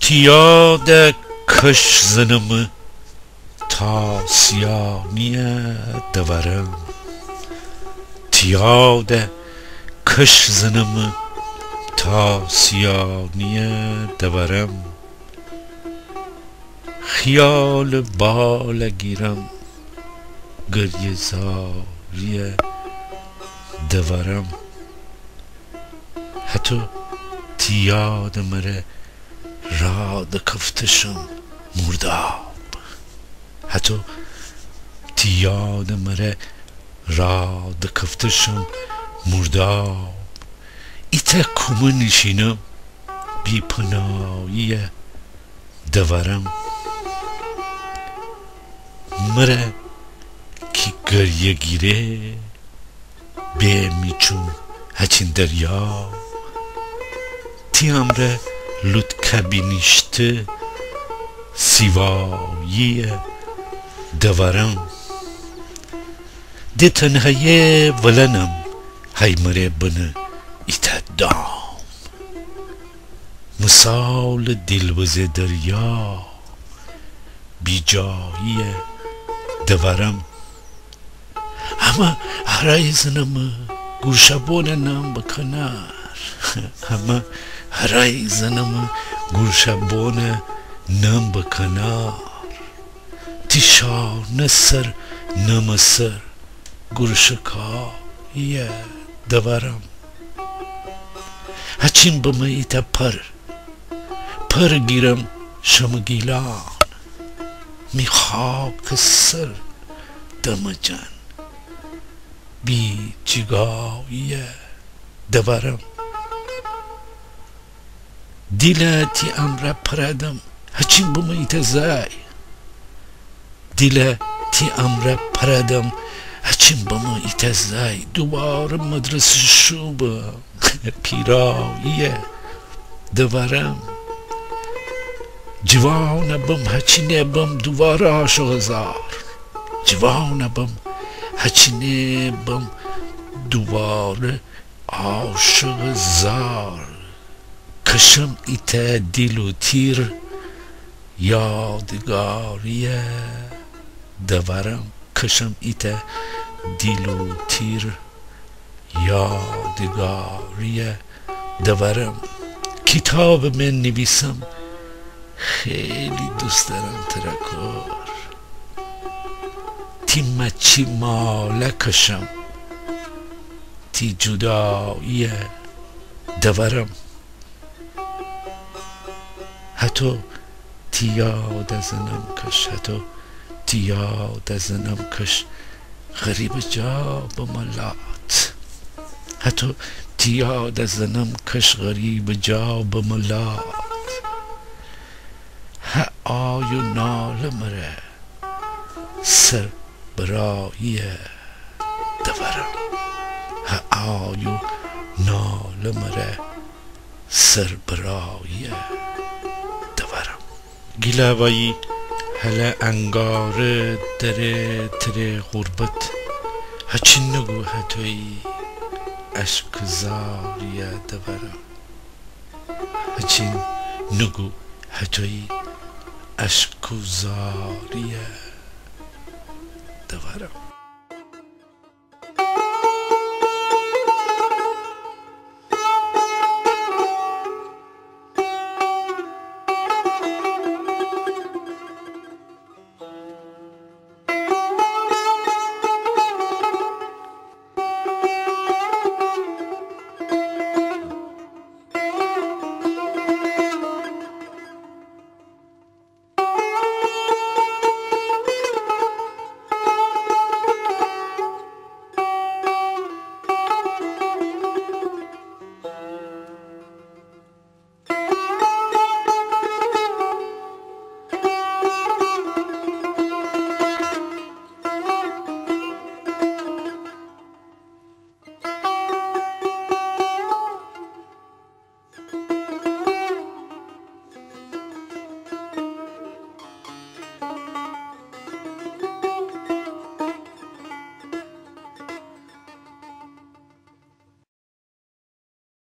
Tiyade kış zınımı tasiyaniye devarım. Tiyade kış zınımı tasiyaniye devarım. خیال بال گیرم گریه زاریه دورم حتی تیاد مره راد کفتشم مرداب حتی تیاد مره راد کفتشم مرداب ایتا کمه نشینم بی پناهیه دورم مره کی گریه گیره به میچون هچین دریا تیم ره لود کبینیشته سیوایی دورم ده تنهایه ولنم های مره بنه ایتا دام مثال دلوز دریا بی جاییه دورم اما هرای زنم گوشبونه نام بکنار اما هرای زنم گوشبونه نام بکنار تیشان سر نام سر گوشکاییه دورم هچین بمه ایتا پر گیرم شمگیلان می خاک سر دم جان بی جگاییه دورم دیلتی امره پردم هچین بومید زای دیلتی امره پردم هچین بومید زای دوباره مدرسه شوبه پیراییه دورم جوان بم هچینه بم دوباره عاشق زار جوان بم هچینه بم دوباره عاشق زار کشم ایتا دیل و تیر یادگاریه دورم کشم ایتا دیل و تیر یادگاریه دورم کتاب من نویسم خیلی دوست دارم ترکور تی مچی مالکشم تی جداییه دورم حتی تی یاد ازنم کش حتی تی یاد ازنم کش غریب جا بملات حتی تی یاد ازنم کش غریب جا بملات آیو ناله مره سر براییه دورم آیو ناله مره سر براییه دورم گیلاوایی هله انگاره دره تره غربت هچین نگو هتوی عشق زاریه دورم هچین نگو هتوی عشق زاریه دورم